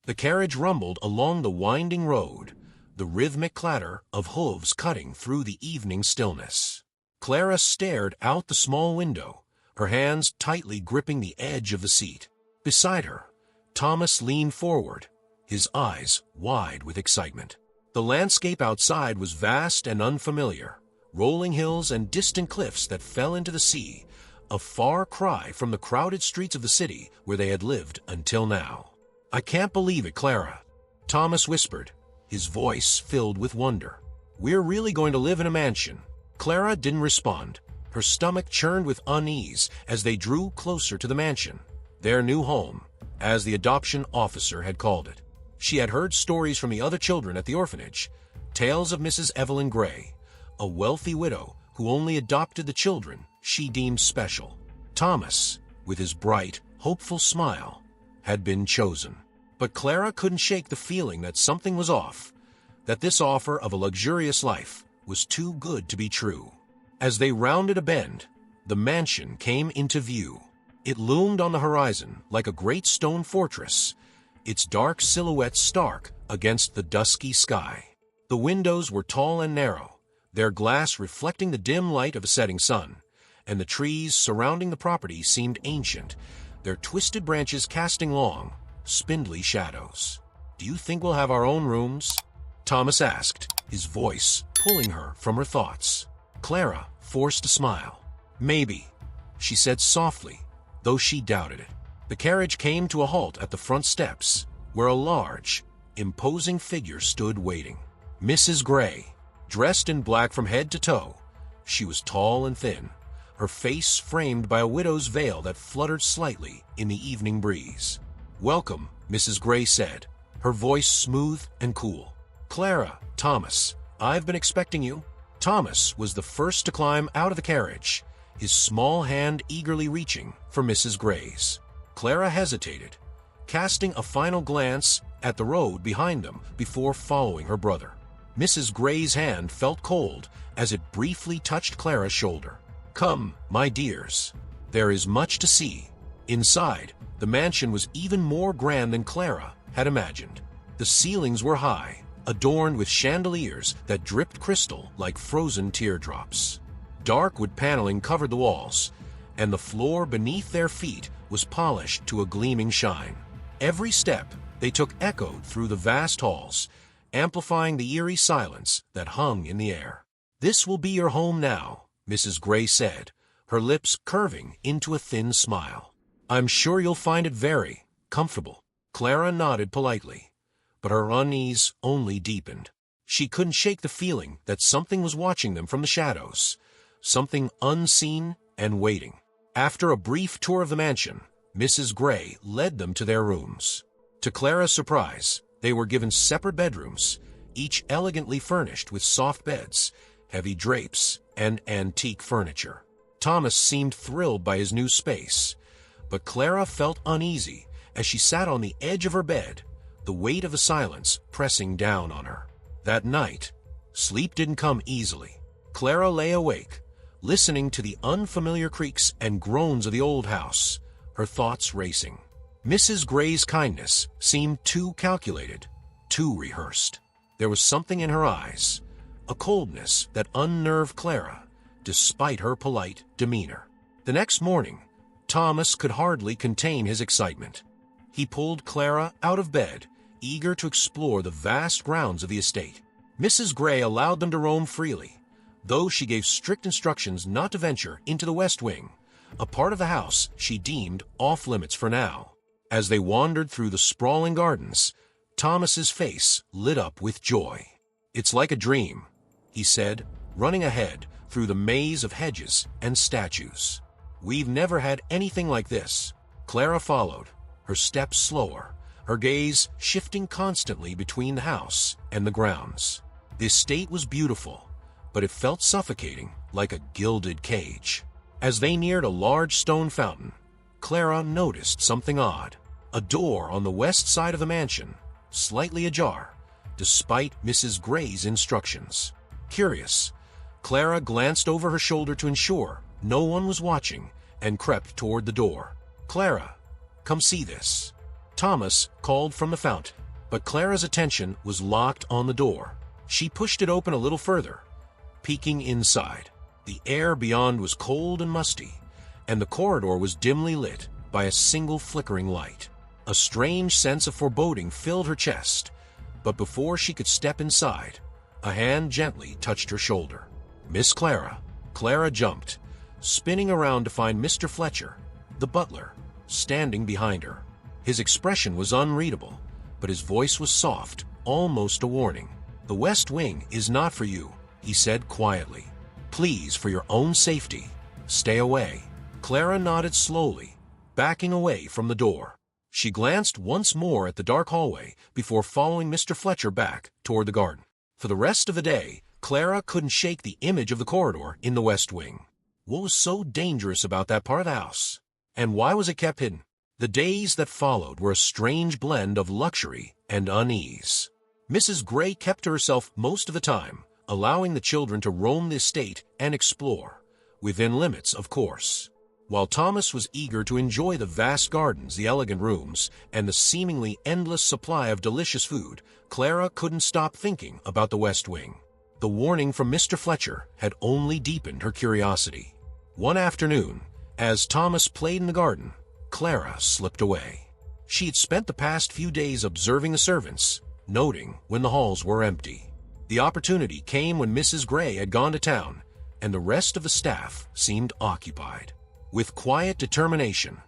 The carriage rumbled along the winding road, the rhythmic clatter of hooves cutting through the evening stillness. Clara stared out the small window, her hands tightly gripping the edge of the seat. Beside her, Thomas leaned forward, his eyes wide with excitement. The landscape outside was vast and unfamiliar, rolling hills and distant cliffs that fell into the sea, a far cry from the crowded streets of the city where they had lived until now. "I can't believe it, Clara," Thomas whispered, his voice filled with wonder. "We're really going to live in a mansion." Clara didn't respond. Her stomach churned with unease as they drew closer to the mansion, their new home, as the adoption officer had called it. She had heard stories from the other children at the orphanage, tales of Mrs. Evelyn Gray, a wealthy widow who only adopted the children she deemed special. Thomas, with his bright, hopeful smile, had been chosen. But Clara couldn't shake the feeling that something was off, that this offer of a luxurious life was too good to be true. As they rounded a bend, the mansion came into view. It loomed on the horizon like a great stone fortress, its dark silhouette stark against the dusky sky. The windows were tall and narrow, their glass reflecting the dim light of a setting sun, and the trees surrounding the property seemed ancient, their twisted branches casting long, spindly shadows. "Do you think we'll have our own rooms?" Thomas asked, his voice pulling her from her thoughts. Clara forced a smile. "Maybe," she said softly, though she doubted it. The carriage came to a halt at the front steps, where a large, imposing figure stood waiting. Mrs. Gray, dressed in black from head to toe. She was tall and thin, her face framed by a widow's veil that fluttered slightly in the evening breeze. "Welcome," Mrs. Gray said, her voice smooth and cool. "Clara, Thomas, I've been expecting you." Thomas was the first to climb out of the carriage, his small hand eagerly reaching for Mrs. Gray's. Clara hesitated, casting a final glance at the road behind them before following her brother. Mrs. Gray's hand felt cold as it briefly touched Clara's shoulder. "Come, my dears. There is much to see." Inside, the mansion was even more grand than Clara had imagined. The ceilings were high, adorned with chandeliers that dripped crystal like frozen teardrops. Dark wood paneling covered the walls, and the floor beneath their feet was polished to a gleaming shine. Every step they took echoed through the vast halls, amplifying the eerie silence that hung in the air. "This will be your home now," Mrs. Gray said, her lips curving into a thin smile. "I'm sure you'll find it very comfortable." Clara nodded politely, but her unease only deepened. She couldn't shake the feeling that something was watching them from the shadows, something unseen and waiting. After a brief tour of the mansion, Mrs. Gray led them to their rooms. To Clara's surprise, they were given separate bedrooms, each elegantly furnished with soft beds, heavy drapes, and antique furniture. Thomas seemed thrilled by his new space, but Clara felt uneasy as she sat on the edge of her bed, the weight of the silence pressing down on her. That night, sleep didn't come easily. Clara lay awake, listening to the unfamiliar creaks and groans of the old house, her thoughts racing. Mrs. Gray's kindness seemed too calculated, too rehearsed. There was something in her eyes, a coldness that unnerved Clara, despite her polite demeanor. The next morning, Thomas could hardly contain his excitement. He pulled Clara out of bed, eager to explore the vast grounds of the estate. Mrs. Gray allowed them to roam freely, though she gave strict instructions not to venture into the west wing, a part of the house she deemed off-limits for now. As they wandered through the sprawling gardens, Thomas's face lit up with joy. "It's like a dream," he said, running ahead through the maze of hedges and statues. "We've never had anything like this." Clara followed, her steps slower, her gaze shifting constantly between the house and the grounds. The estate was beautiful, but it felt suffocating, like a gilded cage. As they neared a large stone fountain, Clara noticed something odd. A door on the west side of the mansion, slightly ajar, despite Mrs. Gray's instructions. Curious, Clara glanced over her shoulder to ensure no one was watching and crept toward the door. "Clara, come see this." Thomas called from the fountain, but Clara's attention was locked on the door. She pushed it open a little further, peeking inside. The air beyond was cold and musty, and the corridor was dimly lit by a single flickering light. A strange sense of foreboding filled her chest, but before she could step inside, a hand gently touched her shoulder. "Miss Clara." Clara jumped, spinning around to find Mr. Fletcher, the butler, standing behind her. His expression was unreadable, but his voice was soft, almost a warning. "The West Wing is not for you," he said quietly. "Please, for your own safety, stay away." Clara nodded slowly, backing away from the door. She glanced once more at the dark hallway before following Mr. Fletcher back toward the garden. For the rest of the day, Clara couldn't shake the image of the corridor in the West Wing. What was so dangerous about that part of the house? And why was it kept hidden? The days that followed were a strange blend of luxury and unease. Mrs. Gray kept to herself most of the time, allowing the children to roam the estate and explore, within limits, of course. While Thomas was eager to enjoy the vast gardens, the elegant rooms, and the seemingly endless supply of delicious food, Clara couldn't stop thinking about the West Wing. The warning from Mr. Fletcher had only deepened her curiosity. One afternoon, as Thomas played in the garden, Clara slipped away. She had spent the past few days observing the servants, noting when the halls were empty. The opportunity came when Mrs. Gray had gone to town, and the rest of the staff seemed occupied. With quiet determination,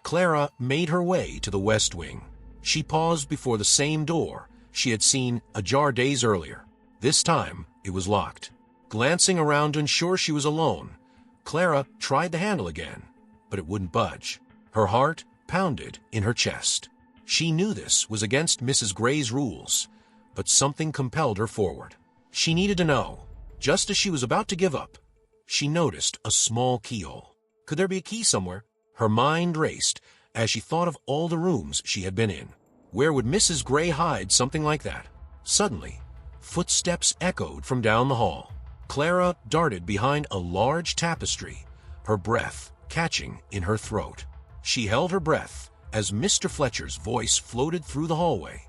Clara made her way to the West Wing. She paused before the same door she had seen ajar days earlier. This time, it was locked. Glancing around to ensure she was alone, Clara tried the handle again, but it wouldn't budge. Her heart pounded in her chest. She knew this was against Mrs. Gray's rules, but something compelled her forward. She needed to know. Just as she was about to give up, she noticed a small keyhole. Could there be a key somewhere? Her mind raced as she thought of all the rooms she had been in. Where would Mrs. Gray hide something like that? Suddenly, footsteps echoed from down the hall. Clara darted behind a large tapestry, her breath catching in her throat. She held her breath as Mr. Fletcher's voice floated through the hallway,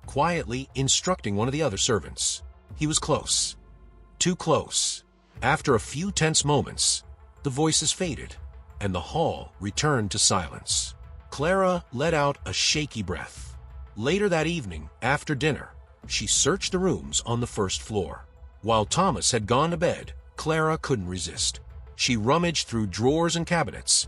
quietly instructing one of the other servants. He was close. Too close. After a few tense moments, the voices faded, and the hall returned to silence. Clara let out a shaky breath. Later that evening, after dinner, she searched the rooms on the first floor. While Thomas had gone to bed, Clara couldn't resist. She rummaged through drawers and cabinets,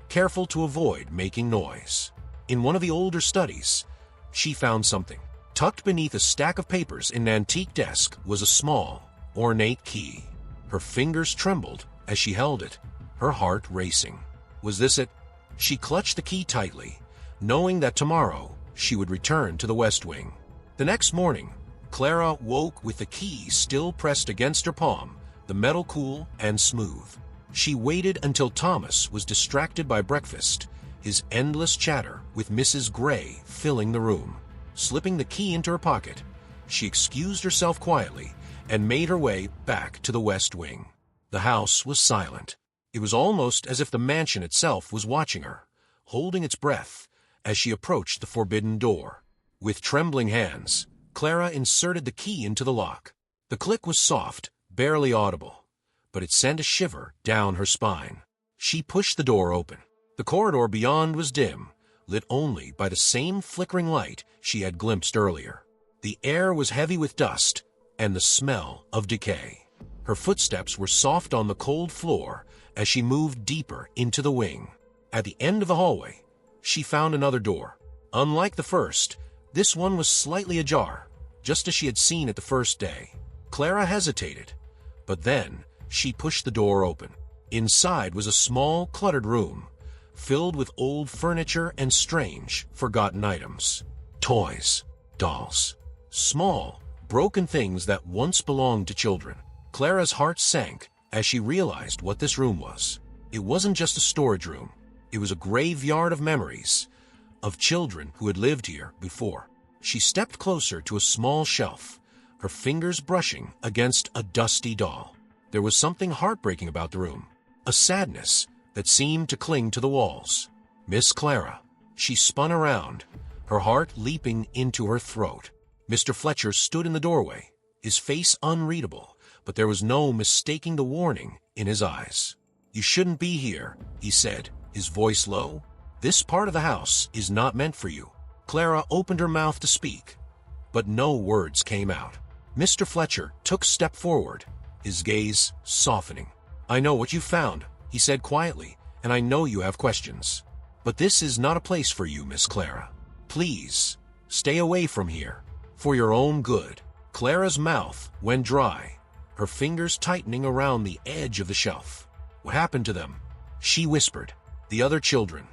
careful to avoid making noise. In one of the older studies, she found something. Tucked beneath a stack of papers in an antique desk was a small, ornate key. Her fingers trembled as she held it, her heart racing. Was this it? She clutched the key tightly, knowing that tomorrow she would return to the West Wing. The next morning, Clara woke with the key still pressed against her palm, the metal cool and smooth. She waited until Thomas was distracted by breakfast, his endless chatter with Mrs. Gray filling the room. Slipping the key into her pocket, she excused herself quietly and made her way back to the West Wing. The house was silent. It was almost as if the mansion itself was watching her, holding its breath as she approached the forbidden door. With trembling hands, Clara inserted the key into the lock. The click was soft, barely audible, but it sent a shiver down her spine. She pushed the door open. The corridor beyond was dim, lit only by the same flickering light she had glimpsed earlier. The air was heavy with dust and the smell of decay. Her footsteps were soft on the cold floor as she moved deeper into the wing. At the end of the hallway, she found another door. Unlike the first, this one was slightly ajar, just as she had seen it the first day. Clara hesitated, but then she pushed the door open. Inside was a small, cluttered room, filled with old furniture and strange, forgotten items. Toys, dolls, small, broken things that once belonged to children. Clara's heart sank as she realized what this room was. It wasn't just a storage room. It was a graveyard of memories, of children who had lived here before. She stepped closer to a small shelf, her fingers brushing against a dusty doll. There was something heartbreaking about the room, a sadness that seemed to cling to the walls. Miss Clara. She spun around, her heart leaping into her throat. Mr. Fletcher stood in the doorway, his face unreadable, but there was no mistaking the warning in his eyes. "You shouldn't be here," he said, his voice low. "This part of the house is not meant for you." Clara opened her mouth to speak, but no words came out. Mr. Fletcher took a step forward, his gaze softening. "I know what you found," he said quietly, "and I know you have questions. But this is not a place for you, Miss Clara. Please, stay away from here, for your own good." Clara's mouth went dry, her fingers tightening around the edge of the shelf. "What happened to them?" she whispered. "The other children."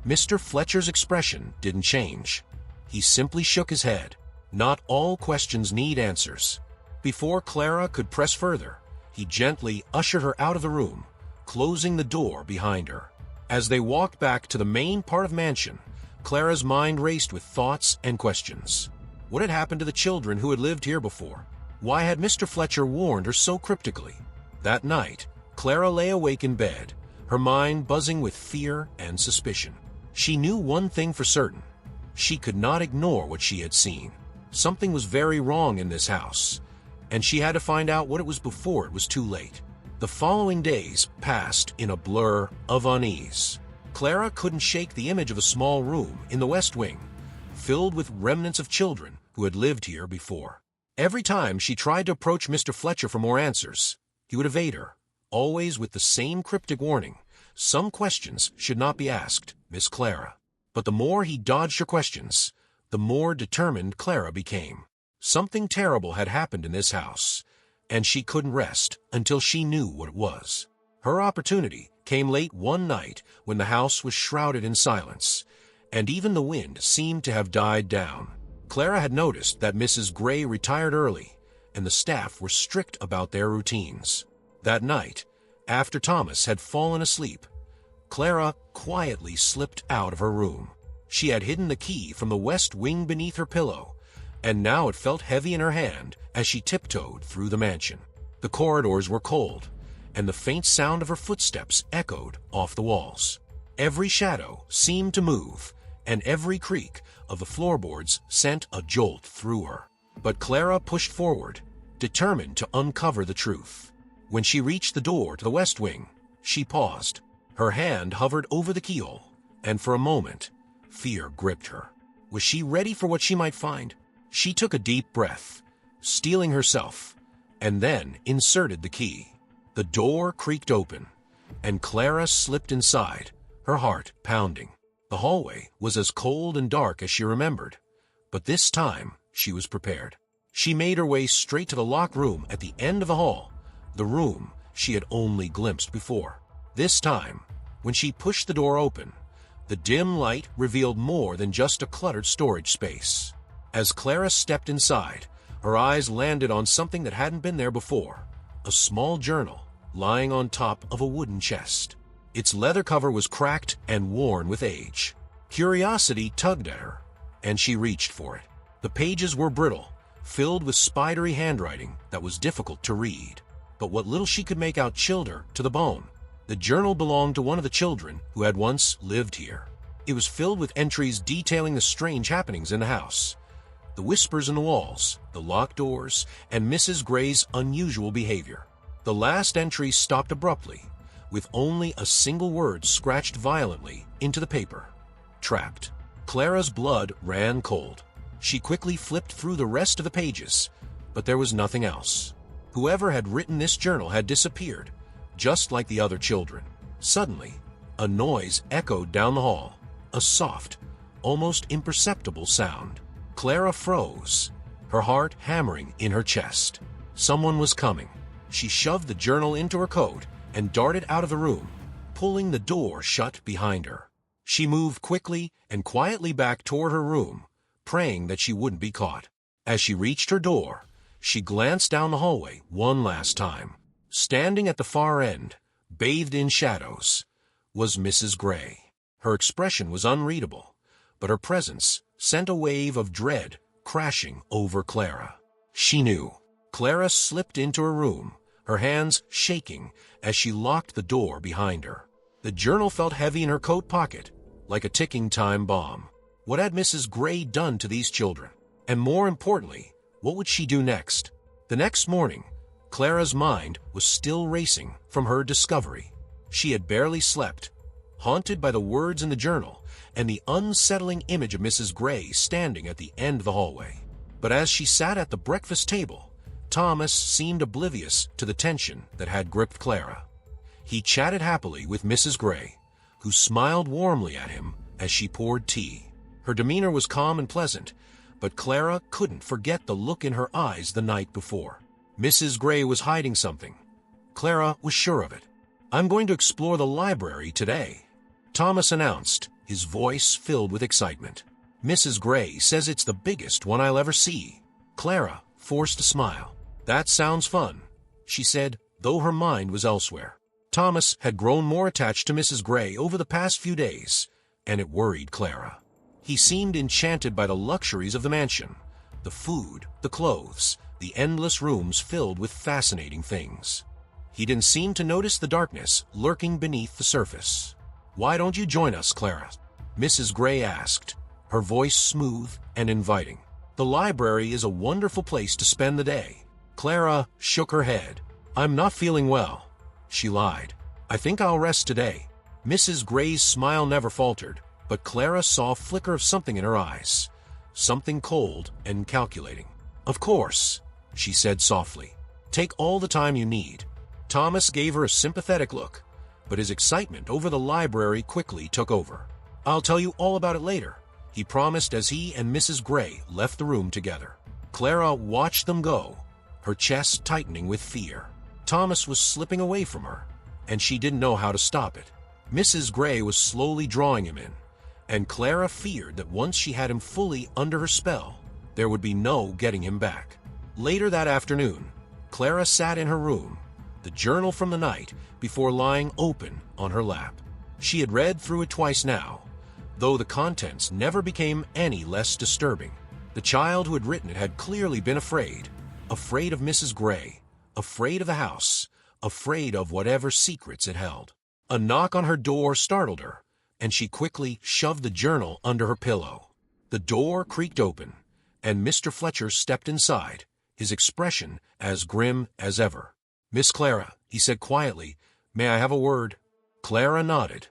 Mr. Fletcher's expression didn't change. He simply shook his head. Not all questions need answers. Before Clara could press further, he gently ushered her out of the room, closing the door behind her. As they walked back to the main part of the mansion, Clara's mind raced with thoughts and questions. What had happened to the children who had lived here before? Why had Mr. Fletcher warned her so cryptically? That night, Clara lay awake in bed, her mind buzzing with fear and suspicion. She knew one thing for certain. She could not ignore what she had seen. Something was very wrong in this house, and she had to find out what it was before it was too late. The following days passed in a blur of unease. Clara couldn't shake the image of a small room in the West Wing, filled with remnants of children who had lived here before. Every time she tried to approach Mr. Fletcher for more answers, he would evade her, always with the same cryptic warning: "Some questions should not be asked, Miss Clara." But the more he dodged her questions, the more determined Clara became. Something terrible had happened in this house, and she couldn't rest until she knew what it was. Her opportunity came late one night when the house was shrouded in silence, and even the wind seemed to have died down. Clara had noticed that Mrs. Gray retired early, and the staff were strict about their routines. That night, after Thomas had fallen asleep, Clara quietly slipped out of her room. She had hidden the key from the West Wing beneath her pillow, and now it felt heavy in her hand as she tiptoed through the mansion. The corridors were cold, and the faint sound of her footsteps echoed off the walls. Every shadow seemed to move, and every creak of the floorboards sent a jolt through her. But Clara pushed forward, determined to uncover the truth. When she reached the door to the West Wing, she paused. Her hand hovered over the keyhole, and for a moment, fear gripped her. Was she ready for what she might find? She took a deep breath, steeling herself, and then inserted the key. The door creaked open, and Clara slipped inside, her heart pounding. The hallway was as cold and dark as she remembered, but this time she was prepared. She made her way straight to the locked room at the end of the hall, the room she had only glimpsed before. This time, when she pushed the door open, the dim light revealed more than just a cluttered storage space. As Clara stepped inside, her eyes landed on something that hadn't been there before: a small journal lying on top of a wooden chest. Its leather cover was cracked and worn with age. Curiosity tugged at her, and she reached for it. The pages were brittle, filled with spidery handwriting that was difficult to read, but what little she could make out chilled her to the bone. The journal belonged to one of the children who had once lived here. It was filled with entries detailing the strange happenings in the house: the whispers in the walls, the locked doors, and Mrs. Gray's unusual behavior. The last entry stopped abruptly, with only a single word scratched violently into the paper: "Trapped." Clara's blood ran cold. She quickly flipped through the rest of the pages, but there was nothing else. Whoever had written this journal had disappeared, just like the other children. Suddenly, a noise echoed down the hall, a soft, almost imperceptible sound. Clara froze, her heart hammering in her chest. Someone was coming. She shoved the journal into her coat and darted out of the room, pulling the door shut behind her. She moved quickly and quietly back toward her room, praying that she wouldn't be caught. As she reached her door, she glanced down the hallway one last time. Standing at the far end, bathed in shadows, was Mrs. Gray. Her expression was unreadable, but her presence sent a wave of dread crashing over Clara. She knew. Clara slipped into her room, her hands shaking as she locked the door behind her. The journal felt heavy in her coat pocket, like a ticking time bomb. What had Mrs. Gray done to these children? And more importantly, what would she do next? The next morning, Clara's mind was still racing from her discovery. She had barely slept, haunted by the words in the journal and the unsettling image of Mrs. Gray standing at the end of the hallway. But as she sat at the breakfast table, Thomas seemed oblivious to the tension that had gripped Clara. He chatted happily with Mrs. Gray, who smiled warmly at him as she poured tea. Her demeanor was calm and pleasant, but Clara couldn't forget the look in her eyes the night before. Mrs. Gray was hiding something. Clara was sure of it. "I'm going to explore the library today," Thomas announced, his voice filled with excitement. "Mrs. Gray says it's the biggest one I'll ever see." Clara forced a smile. "That sounds fun," she said, though her mind was elsewhere. Thomas had grown more attached to Mrs. Gray over the past few days, and it worried Clara. He seemed enchanted by the luxuries of the mansion, the food, the clothes, the endless rooms filled with fascinating things. He didn't seem to notice the darkness lurking beneath the surface. "Why don't you join us, Clara?" Mrs. Gray asked, her voice smooth and inviting. "The library is a wonderful place to spend the day." Clara shook her head. "I'm not feeling well," she lied. "I think I'll rest today." Mrs. Gray's smile never faltered, but Clara saw a flicker of something in her eyes, something cold and calculating. "Of course," she said softly. "Take all the time you need." Thomas gave her a sympathetic look, but his excitement over the library quickly took over. "I'll tell you all about it later," he promised as he and Mrs. Gray left the room together. Clara watched them go, her chest tightening with fear. Thomas was slipping away from her, and she didn't know how to stop it. Mrs. Gray was slowly drawing him in, and Clara feared that once she had him fully under her spell, there would be no getting him back. Later that afternoon, Clara sat in her room, the journal from the night before lying open on her lap. She had read through it twice now, though the contents never became any less disturbing. The child who had written it had clearly been afraid of Mrs. Gray, afraid of the house, afraid of whatever secrets it held. A knock on her door startled her, and she quickly shoved the journal under her pillow. The door creaked open, and Mr. Fletcher stepped inside, his expression as grim as ever. "Miss Clara," he said quietly, "may I have a word?" Clara nodded,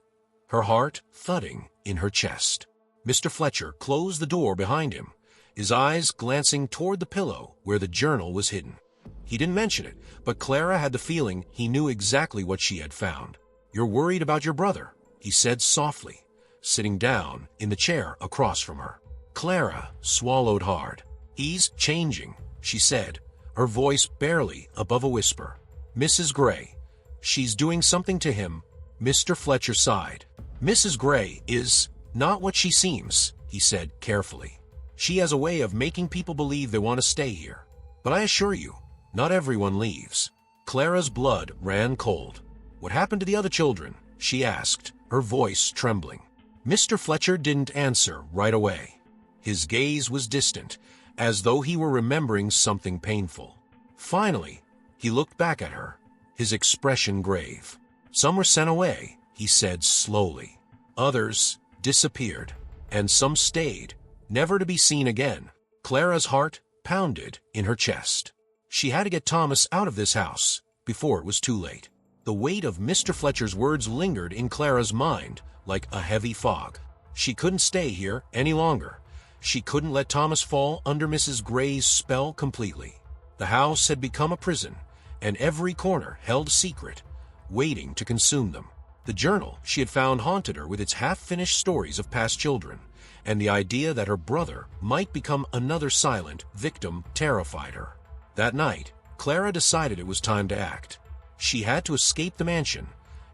her heart thudding in her chest. Mr. Fletcher closed the door behind him, his eyes glancing toward the pillow where the journal was hidden. He didn't mention it, but Clara had the feeling he knew exactly what she had found. "You're worried about your brother," he said softly, sitting down in the chair across from her. Clara swallowed hard. "He's changing," she said, her voice barely above a whisper. "Mrs. Gray, she's doing something to him." Mr. Fletcher sighed. "Mrs. Gray is not what she seems," he said carefully. "She has a way of making people believe they want to stay here. But I assure you, not everyone leaves." Clara's blood ran cold. "What happened to the other children?" she asked, her voice trembling. Mr. Fletcher didn't answer right away. His gaze was distant, as though he were remembering something painful. Finally, he looked back at her, his expression grave. "Some were sent away," he said slowly. "Others disappeared, and some stayed, never to be seen again." Clara's heart pounded in her chest. She had to get Thomas out of this house before it was too late. The weight of Mr. Fletcher's words lingered in Clara's mind like a heavy fog. She couldn't stay here any longer. She couldn't let Thomas fall under Mrs. Gray's spell completely. The house had become a prison, and every corner held a secret, waiting to consume them. The journal she had found haunted her with its half-finished stories of past children, and the idea that her brother might become another silent victim terrified her. That night, Clara decided it was time to act. She had to escape the mansion,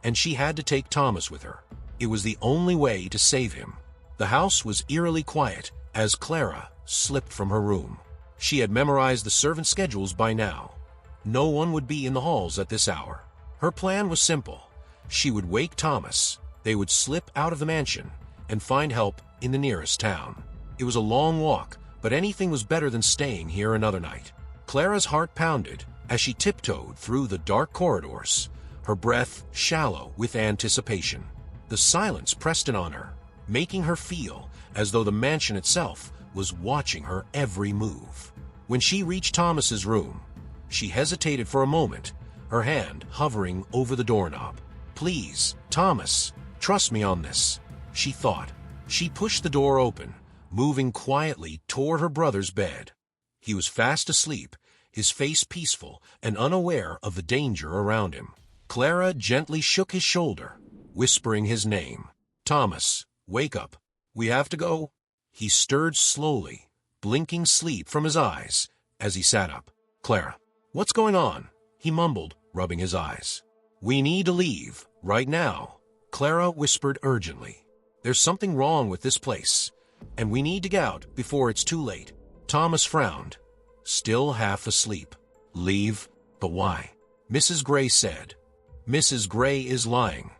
and she had to take Thomas with her. It was the only way to save him. The house was eerily quiet as Clara slipped from her room. She had memorized the servant schedules by now. No one would be in the halls at this hour. Her plan was simple. She would wake Thomas, they would slip out of the mansion, and find help in the nearest town. It was a long walk, but anything was better than staying here another night. Clara's heart pounded as she tiptoed through the dark corridors, her breath shallow with anticipation. The silence pressed in on her, making her feel as though the mansion itself was watching her every move. When she reached Thomas's room, she hesitated for a moment, her hand hovering over the doorknob. "Please, Thomas, trust me on this," she thought. She pushed the door open, moving quietly toward her brother's bed. He was fast asleep, his face peaceful and unaware of the danger around him. Clara gently shook his shoulder, whispering his name. "Thomas, wake up. We have to go." He stirred slowly, blinking sleep from his eyes as he sat up. "Clara, what's going on?" he mumbled, rubbing his eyes. "We need to leave, right now," Clara whispered urgently. "There's something wrong with this place, and we need to get out before it's too late." Thomas frowned, still half asleep. "Leave? But why?" Mrs. Gray said. "Mrs. Gray is lying,"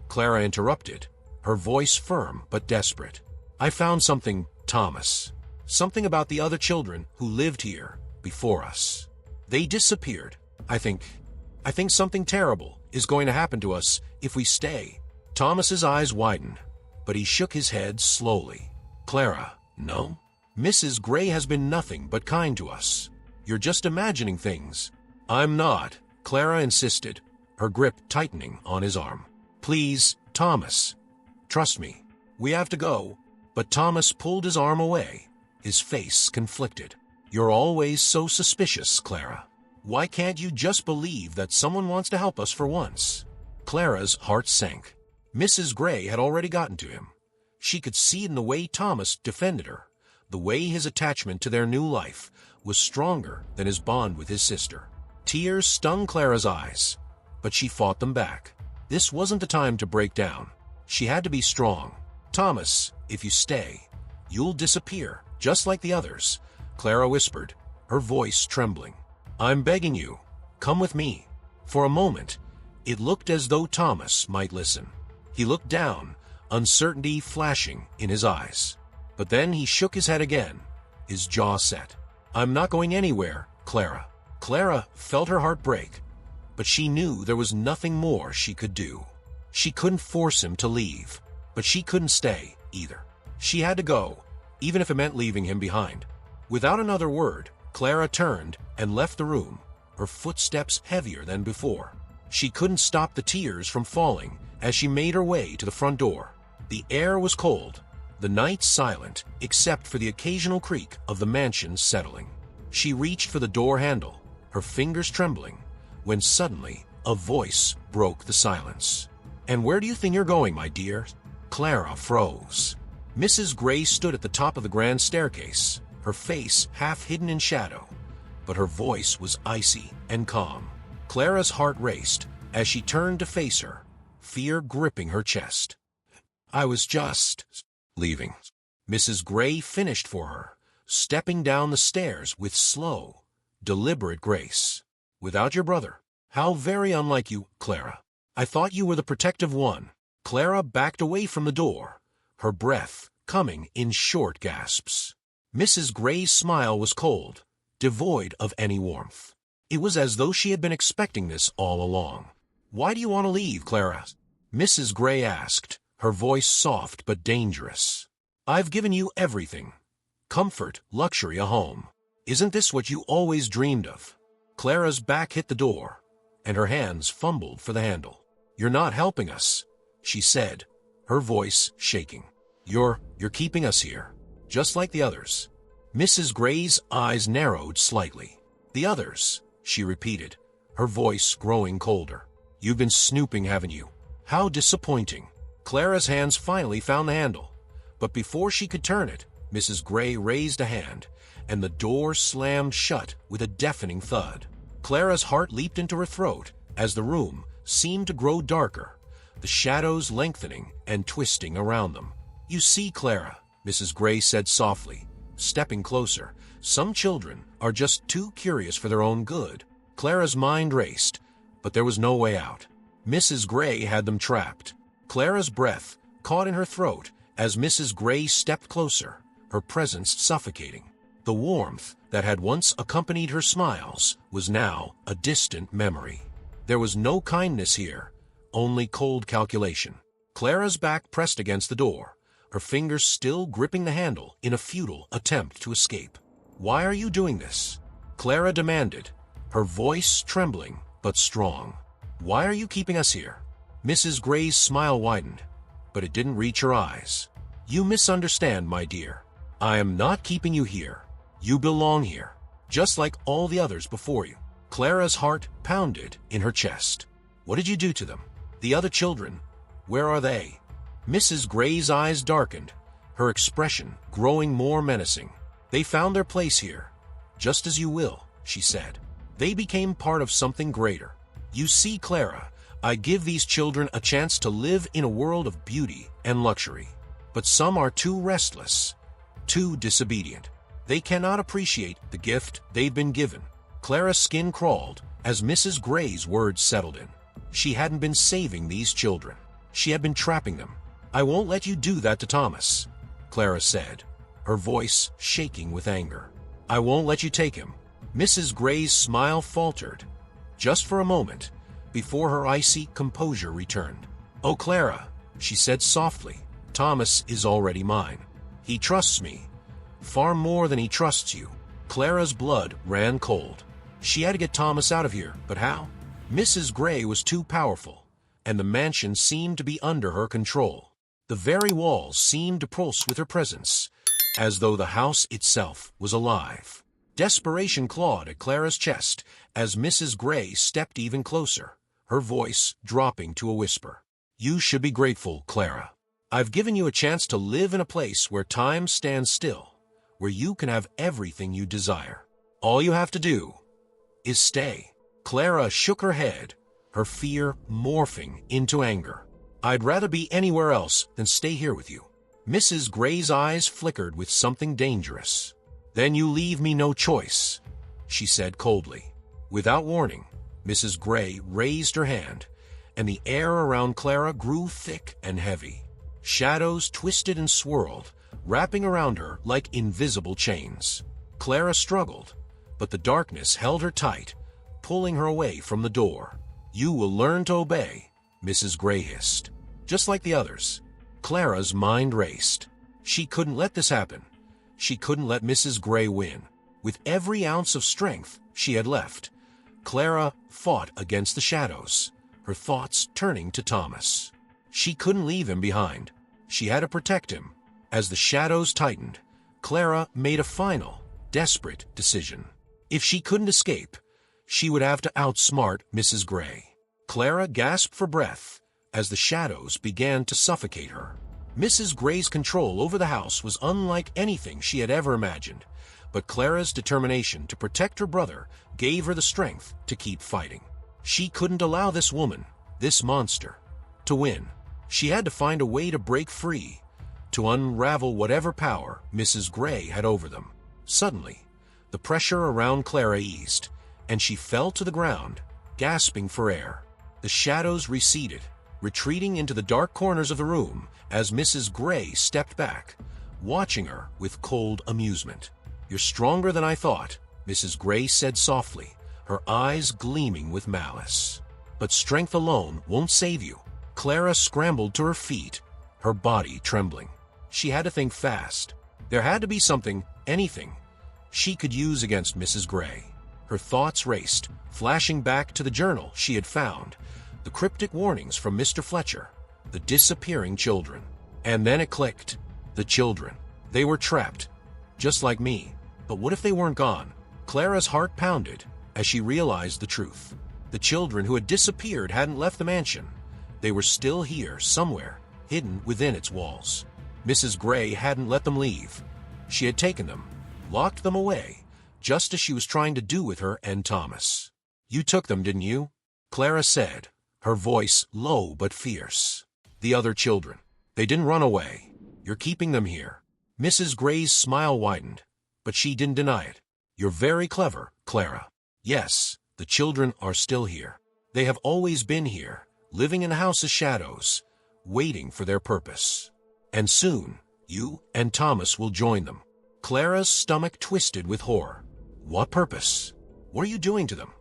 Clara interrupted, her voice firm but desperate. "I found something, Thomas. Something about the other children who lived here before us. They disappeared. I think something terrible is going to happen to us if we stay." Thomas's eyes widened, but he shook his head slowly. "Clara, no. Mrs. Gray has been nothing but kind to us. You're just imagining things." "I'm not," Clara insisted, her grip tightening on his arm. "Please, Thomas, trust me. We have to go." But Thomas pulled his arm away, his face conflicted. "You're always so suspicious, Clara. Why can't you just believe that someone wants to help us for once?" Clara's heart sank. Mrs. Gray had already gotten to him. She could see in the way Thomas defended her, the way his attachment to their new life was stronger than his bond with his sister. Tears stung Clara's eyes, but she fought them back. This wasn't the time to break down. She had to be strong. "Thomas, if you stay, you'll disappear, just like the others," Clara whispered, her voice trembling. "I'm begging you, come with me." For a moment, it looked as though Thomas might listen. He looked down, uncertainty flashing in his eyes. But then he shook his head again, his jaw set. "I'm not going anywhere, Clara." Clara felt her heart break, but she knew there was nothing more she could do. She couldn't force him to leave, but she couldn't stay either. She had to go, even if it meant leaving him behind. Without another word, Clara turned and left the room, her footsteps heavier than before. She couldn't stop the tears from falling as she made her way to the front door. The air was cold, the night silent except for the occasional creak of the mansion settling. She reached for the door handle, her fingers trembling, when suddenly a voice broke the silence. "And where do you think you're going, my dear?" Clara froze. Mrs. Gray stood at the top of the grand staircase, her face half hidden in shadow, but her voice was icy and calm. Clara's heart raced as she turned to face her, fear gripping her chest. "I was just leaving," Mrs. Gray finished for her, stepping down the stairs with slow, deliberate grace. "Without your brother. How very unlike you, Clara. I thought you were the protective one." Clara backed away from the door, her breath coming in short gasps. Mrs. Gray's smile was cold, devoid of any warmth. It was as though she had been expecting this all along. "Why do you want to leave, Clara?" Mrs. Gray asked, her voice soft but dangerous. "I've given you everything. Comfort, luxury, a home. Isn't this what you always dreamed of?" Clara's back hit the door, and her hands fumbled for the handle. "You're not helping us," she said, her voice shaking. You're keeping us here, just like the others." Mrs. Gray's eyes narrowed slightly. "The others," she repeated, her voice growing colder. "You've been snooping, haven't you? How disappointing." Clara's hands finally found the handle, but before she could turn it, Mrs. Gray raised a hand, and the door slammed shut with a deafening thud. Clara's heart leaped into her throat as the room seemed to grow darker, the shadows lengthening and twisting around them. "You see, Clara," Mrs. Gray said softly, stepping closer, "some children are just too curious for their own good." Clara's mind raced, but there was no way out. Mrs. Gray had them trapped. Clara's breath caught in her throat as Mrs. Gray stepped closer, her presence suffocating. The warmth that had once accompanied her smiles was now a distant memory. There was no kindness here, only cold calculation. Clara's back pressed against the door, her fingers still gripping the handle in a futile attempt to escape. "Why are you doing this?" Clara demanded, her voice trembling but strong. "Why are you keeping us here?" Mrs. Gray's smile widened, but it didn't reach her eyes. "You misunderstand, my dear. I am not keeping you here. You belong here, just like all the others before you." Clara's heart pounded in her chest. "What did you do to them? The other children, where are they?" Mrs. Gray's eyes darkened, her expression growing more menacing. "They found their place here, just as you will," she said. "They became part of something greater. You see, Clara, I give these children a chance to live in a world of beauty and luxury. But some are too restless, too disobedient. They cannot appreciate the gift they've been given." Clara's skin crawled as Mrs. Gray's words settled in. She hadn't been saving these children. She had been trapping them. "I won't let you do that to Thomas," Clara said, her voice shaking with anger. "I won't let you take him." Mrs. Gray's smile faltered, just for a moment, before her icy composure returned. "Oh, Clara," she said softly, "Thomas is already mine. He trusts me, far more than he trusts you." Clara's blood ran cold. She had to get Thomas out of here, but how? Mrs. Gray was too powerful, and the mansion seemed to be under her control. The very walls seemed to pulse with her presence, as though the house itself was alive. Desperation clawed at Clara's chest as Mrs. Gray stepped even closer, her voice dropping to a whisper. "You should be grateful, Clara. I've given you a chance to live in a place where time stands still, where you can have everything you desire. All you have to do is stay." Clara shook her head, her fear morphing into anger. "I'd rather be anywhere else than stay here with you." Mrs. Gray's eyes flickered with something dangerous. "Then you leave me no choice," she said coldly. Without warning, Mrs. Gray raised her hand, and the air around Clara grew thick and heavy. Shadows twisted and swirled, wrapping around her like invisible chains. Clara struggled, but the darkness held her tight, pulling her away from the door. "You will learn to obey," Mrs. Gray hissed. Just like the others, Clara's mind raced. She couldn't let this happen. She couldn't let Mrs. Gray win. With every ounce of strength she had left, Clara fought against the shadows, her thoughts turning to Thomas. She couldn't leave him behind. She had to protect him. As the shadows tightened, Clara made a final, desperate decision. If she couldn't escape, she would have to outsmart Mrs. Gray. Clara gasped for breath as the shadows began to suffocate her. Mrs. Gray's control over the house was unlike anything she had ever imagined, but Clara's determination to protect her brother gave her the strength to keep fighting. She couldn't allow this woman, this monster, to win. She had to find a way to break free, to unravel whatever power Mrs. Gray had over them. Suddenly, the pressure around Clara eased, and she fell to the ground, gasping for air. The shadows receded, retreating into the dark corners of the room as Mrs. Gray stepped back, watching her with cold amusement. "You're stronger than I thought," Mrs. Gray said softly, her eyes gleaming with malice. "But strength alone won't save you." Clara scrambled to her feet, her body trembling. She had to think fast. There had to be something, anything, she could use against Mrs. Gray. Her thoughts raced, flashing back to the journal she had found, the cryptic warnings from Mr. Fletcher, the disappearing children. And then it clicked. The children. They were trapped, just like me. But what if they weren't gone? Clara's heart pounded as she realized the truth. The children who had disappeared hadn't left the mansion. They were still here somewhere, hidden within its walls. Mrs. Gray hadn't let them leave. She had taken them, locked them away, just as she was trying to do with her and Thomas. "You took them, didn't you?" Clara said, her voice low but fierce. "The other children. They didn't run away. You're keeping them here." Mrs. Gray's smile widened, but she didn't deny it. "You're very clever, Clara. Yes, the children are still here. They have always been here, living in a house of shadows, waiting for their purpose. And soon, you and Thomas will join them." Clara's stomach twisted with horror. What purpose? What are you doing to them?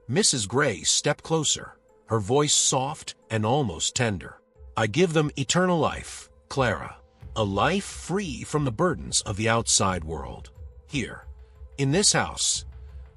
Mrs. Gray stepped closer, her voice soft and almost tender. "I give them eternal life, Clara. A life free from the burdens of the outside world. Here, in this house,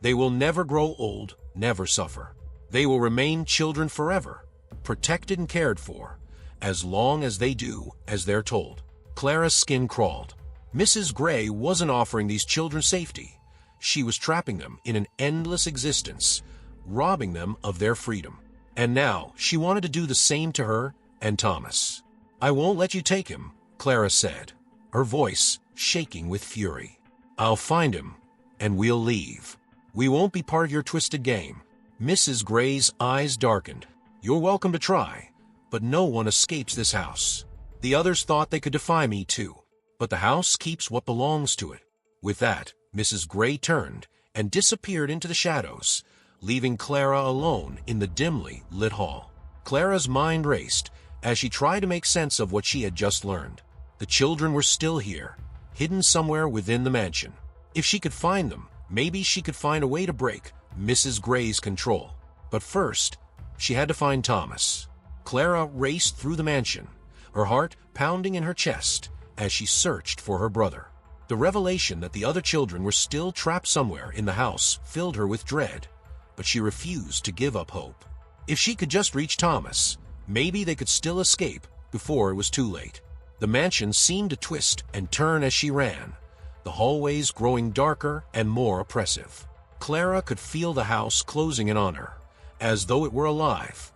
they will never grow old, never suffer. They will remain children forever, protected and cared for, as long as they do as they're told. Clara's skin crawled. Mrs. Gray wasn't offering these children safety. She was trapping them in an endless existence, robbing them of their freedom. And now she wanted to do the same to her and Thomas. "I won't let you take him," Clara said, her voice shaking with fury. "I'll find him, and we'll leave. We won't be part of your twisted game." Mrs. Gray's eyes darkened. "You're welcome to try, but no one escapes this house. The others thought they could defy me too, but the house keeps what belongs to it." With that, Mrs. Gray turned and disappeared into the shadows, leaving Clara alone in the dimly lit hall. Clara's mind raced as she tried to make sense of what she had just learned. The children were still here, hidden somewhere within the mansion. If she could find them, maybe she could find a way to break Mrs. Gray's control. But first, she had to find Thomas. Clara raced through the mansion, her heart pounding in her chest as she searched for her brother. The revelation that the other children were still trapped somewhere in the house filled her with dread, but she refused to give up hope. If she could just reach Thomas, maybe they could still escape before it was too late. The mansion seemed to twist and turn as she ran, the hallways growing darker and more oppressive. Clara could feel the house closing in on her, as though it were alive,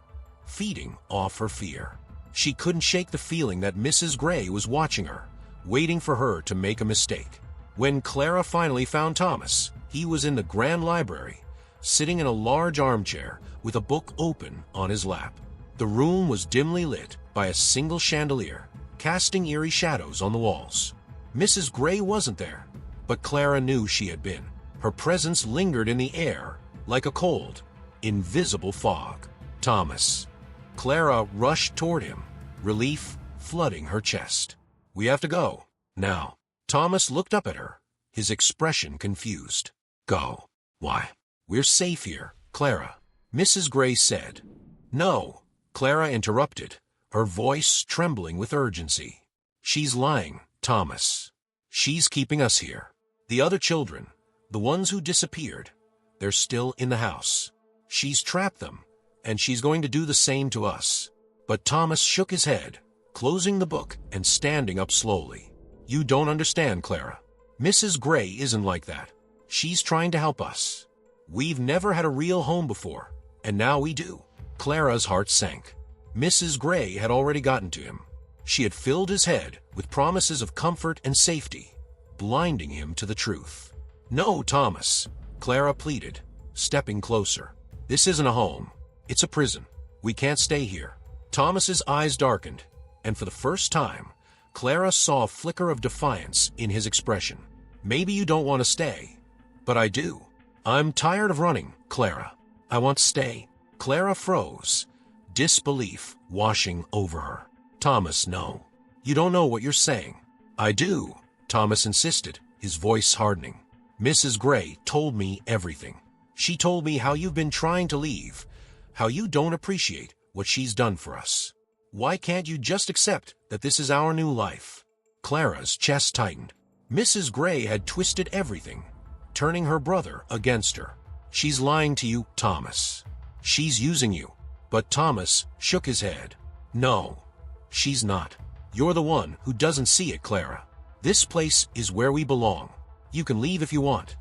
feeding off her fear. She couldn't shake the feeling that Mrs. Gray was watching her, waiting for her to make a mistake. When Clara finally found Thomas, he was in the grand library, sitting in a large armchair with a book open on his lap. The room was dimly lit by a single chandelier, casting eerie shadows on the walls. Mrs. Gray wasn't there, but Clara knew she had been. Her presence lingered in the air like a cold, invisible fog. "Thomas." Clara rushed toward him, relief flooding her chest. "We have to go now." Thomas looked up at her, his expression confused. "Go? Why? We're safe here, Clara," Mrs. Gray said. "No," Clara interrupted, her voice trembling with urgency. "She's lying, Thomas. She's keeping us here. The other children, the ones who disappeared, they're still in the house. She's trapped them, and she's going to do the same to us." But Thomas shook his head, closing the book and standing up slowly. "You don't understand, Clara. Mrs. Gray isn't like that. She's trying to help us. We've never had a real home before, and now we do." Clara's heart sank. Mrs. Gray had already gotten to him. She had filled his head with promises of comfort and safety, blinding him to the truth. "No, Thomas," Clara pleaded, stepping closer. "This isn't a home. It's a prison. We can't stay here." Thomas's eyes darkened, and for the first time, Clara saw a flicker of defiance in his expression. "Maybe you don't want to stay, but I do. I'm tired of running, Clara. I want to stay." Clara froze, disbelief washing over her. "Thomas, no. You don't know what you're saying." "I do," Thomas insisted, his voice hardening. "Mrs. Gray told me everything. She told me how you've been trying to leave, how you don't appreciate what she's done for us. Why can't you just accept that this is our new life?" Clara's chest tightened. Mrs. Gray had twisted everything, turning her brother against her. "She's lying to you, Thomas. She's using you." But Thomas shook his head. "No, she's not. You're the one who doesn't see it, Clara. This place is where we belong. You can leave if you want,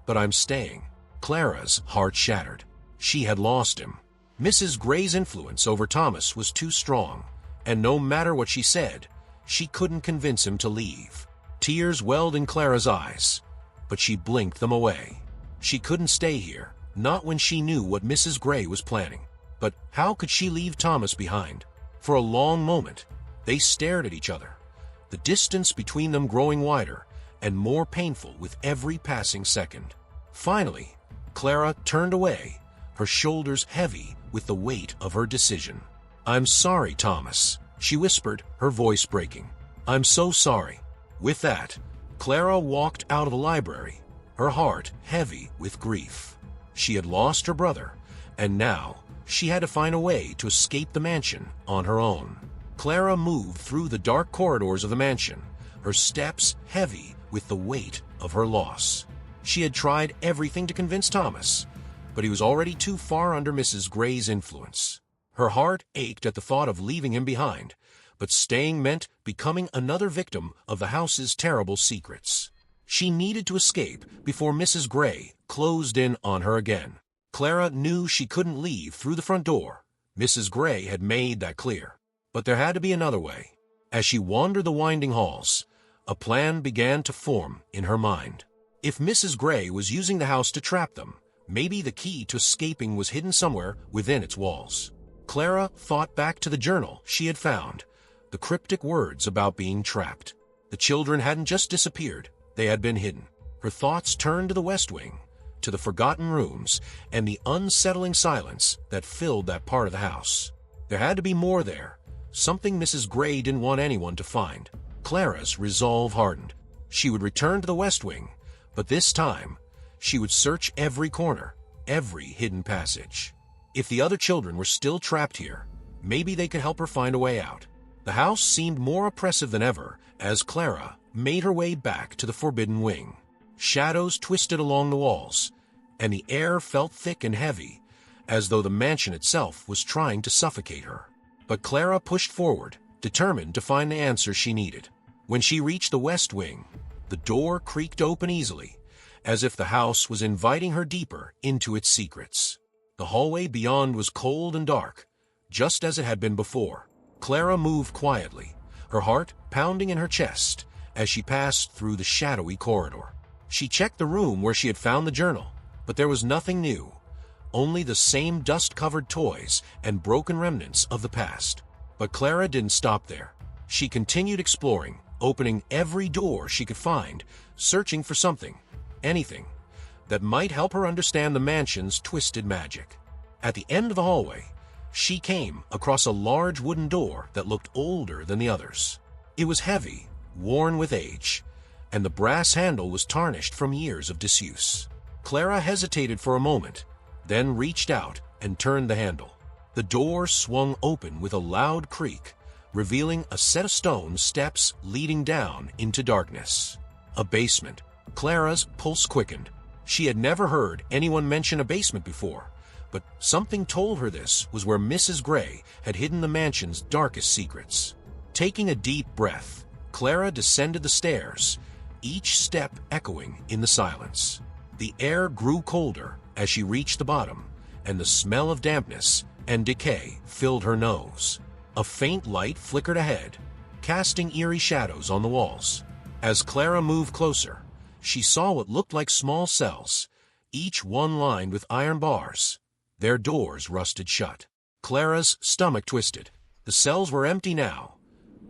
but I'm staying." Clara's heart shattered. She had lost him. Mrs. Gray's influence over Thomas was too strong, and no matter what she said, she couldn't convince him to leave. Tears welled in Clara's eyes, but she blinked them away. She couldn't stay here, not when she knew what Mrs. Gray was planning. But how could she leave Thomas behind? For a long moment, they stared at each other, the distance between them growing wider and more painful with every passing second. Finally, Clara turned away, her shoulders heavy with the weight of her decision. "I'm sorry, Thomas," she whispered, her voice breaking. "I'm so sorry." With that, Clara walked out of the library, her heart heavy with grief. She had lost her brother, and now she had to find a way to escape the mansion on her own. Clara moved through the dark corridors of the mansion, her steps heavy with the weight of her loss. She had tried everything to convince Thomas, but he was already too far under Mrs. Gray's influence. Her heart ached at the thought of leaving him behind, but staying meant becoming another victim of the house's terrible secrets. She needed to escape before Mrs. Gray closed in on her again. Clara knew she couldn't leave through the front door. Mrs. Gray had made that clear. But there had to be another way. As she wandered the winding halls, a plan began to form in her mind. If Mrs. Gray was using the house to trap them, maybe the key to escaping was hidden somewhere within its walls. Clara thought back to the journal she had found, the cryptic words about being trapped. The children hadn't just disappeared, they had been hidden. Her thoughts turned to the West Wing, to the forgotten rooms, and the unsettling silence that filled that part of the house. There had to be more there, something Mrs. Gray didn't want anyone to find. Clara's resolve hardened. She would return to the West Wing, but this time, she would search every corner, every hidden passage. If the other children were still trapped here, maybe they could help her find a way out. The house seemed more oppressive than ever as Clara made her way back to the Forbidden Wing. Shadows twisted along the walls, and the air felt thick and heavy, as though the mansion itself was trying to suffocate her. But Clara pushed forward, determined to find the answer she needed. When she reached the West Wing, the door creaked open easily, as if the house was inviting her deeper into its secrets. The hallway beyond was cold and dark, just as it had been before. Clara moved quietly, her heart pounding in her chest as she passed through the shadowy corridor. She checked the room where she had found the journal, but there was nothing new, only the same dust-covered toys and broken remnants of the past. But Clara didn't stop there. She continued exploring, opening every door she could find, searching for something, anything, that might help her understand the mansion's twisted magic. At the end of the hallway, she came across a large wooden door that looked older than the others. It was heavy, worn with age, and the brass handle was tarnished from years of disuse. Clara hesitated for a moment, then reached out and turned the handle. The door swung open with a loud creak, revealing a set of stone steps leading down into darkness. A basement. Clara's pulse quickened. She had never heard anyone mention a basement before, but something told her this was where Mrs. Gray had hidden the mansion's darkest secrets. Taking a deep breath, Clara descended the stairs, each step echoing in the silence. The air grew colder as she reached the bottom, and the smell of dampness and decay filled her nose. A faint light flickered ahead, casting eerie shadows on the walls. As Clara moved closer, she saw what looked like small cells, each one lined with iron bars. Their doors rusted shut. Clara's stomach twisted. The cells were empty now,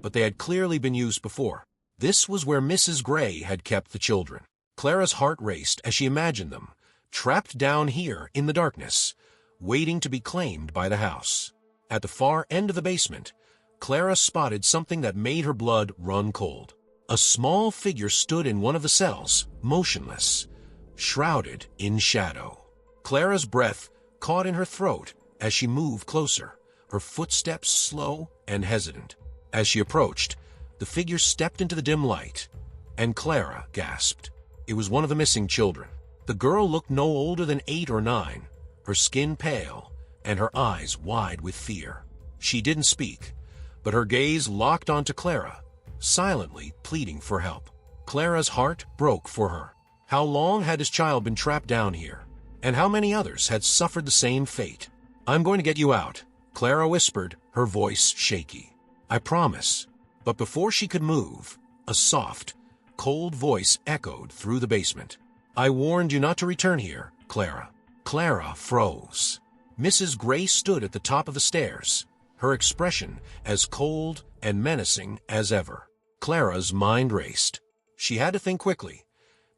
but they had clearly been used before. This was where Mrs. Gray had kept the children. Clara's heart raced as she imagined them, trapped down here in the darkness, waiting to be claimed by the house. At the far end of the basement, Clara spotted something that made her blood run cold. A small figure stood in one of the cells, motionless, shrouded in shadow. Clara's breath caught in her throat as she moved closer, her footsteps slow and hesitant. As she approached, the figure stepped into the dim light, and Clara gasped. It was one of the missing children. The girl looked no older than 8 or 9, her skin pale and her eyes wide with fear. She didn't speak, but her gaze locked onto Clara, silently pleading for help. Clara's heart broke for her. How long had his child been trapped down here? And how many others had suffered the same fate? "I'm going to get you out," Clara whispered, her voice shaky. "I promise." But before she could move, a soft, cold voice echoed through the basement. "I warned you not to return here, Clara." Clara froze. Mrs. Gray stood at the top of the stairs, her expression as cold and menacing as ever. Clara's mind raced. She had to think quickly.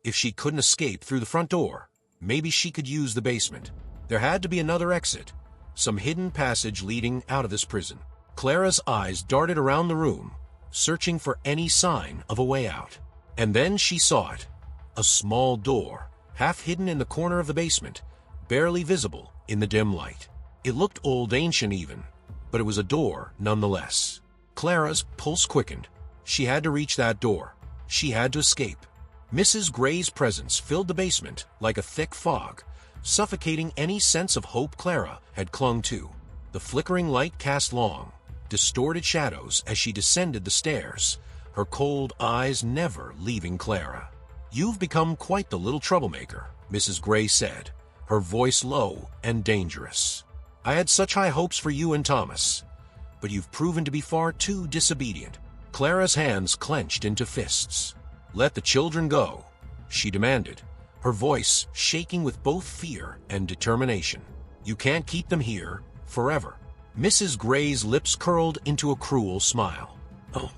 If she couldn't escape through the front door, maybe she could use the basement. There had to be another exit, some hidden passage leading out of this prison. Clara's eyes darted around the room, searching for any sign of a way out. And then she saw it. A small door, half hidden in the corner of the basement, barely visible in the dim light. It looked old, ancient even, but it was a door nonetheless. Clara's pulse quickened. She had to reach that door. She had to escape. Mrs. Gray's presence filled the basement like a thick fog, suffocating any sense of hope Clara had clung to. The flickering light cast long, distorted shadows as she descended the stairs, her cold eyes never leaving Clara. "You've become quite the little troublemaker," Mrs. Gray said, her voice low and dangerous. "I had such high hopes for you and Thomas, but you've proven to be far too disobedient." Clara's hands clenched into fists. "Let the children go," she demanded, her voice shaking with both fear and determination. "You can't keep them here forever." Mrs. Gray's lips curled into a cruel smile. "Oh,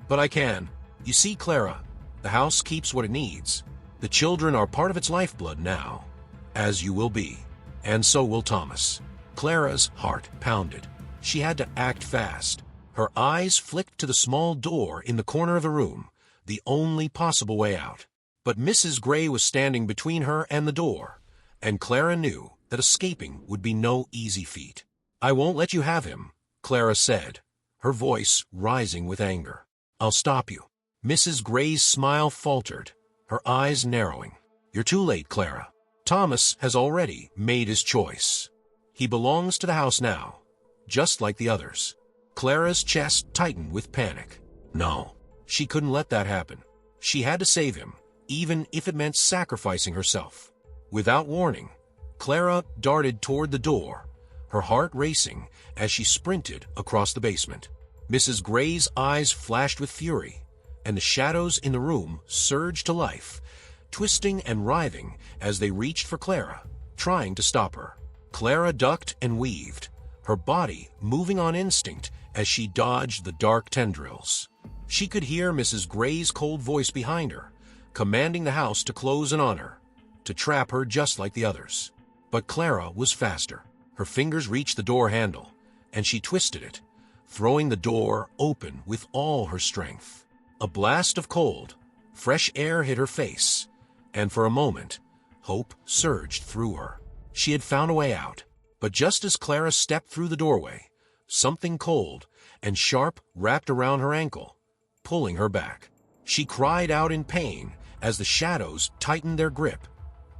but I can. You see, Clara, the house keeps what it needs. The children are part of its lifeblood now, as you will be, and so will Thomas." Clara's heart pounded. She had to act fast. Her eyes flicked to the small door in the corner of the room, the only possible way out. But Mrs. Gray was standing between her and the door, and Clara knew that escaping would be no easy feat. "I won't let you have him," Clara said, her voice rising with anger. "I'll stop you." Mrs. Gray's smile faltered, her eyes narrowing. "You're too late, Clara. Thomas has already made his choice. He belongs to the house now, just like the others." Clara's chest tightened with panic. No, she couldn't let that happen. She had to save him, even if it meant sacrificing herself. Without warning, Clara darted toward the door, her heart racing as she sprinted across the basement. Mrs. Gray's eyes flashed with fury, and the shadows in the room surged to life, twisting and writhing as they reached for Clara, trying to stop her. Clara ducked and weaved, her body moving on instinct as she dodged the dark tendrils. She could hear Mrs. Gray's cold voice behind her, commanding the house to close in on her, to trap her just like the others. But Clara was faster. Her fingers reached the door handle, and she twisted it, throwing the door open with all her strength. A blast of cold, fresh air hit her face, and for a moment, hope surged through her. She had found a way out, but just as Clara stepped through the doorway, something cold and sharp wrapped around her ankle, pulling her back. She cried out in pain as the shadows tightened their grip,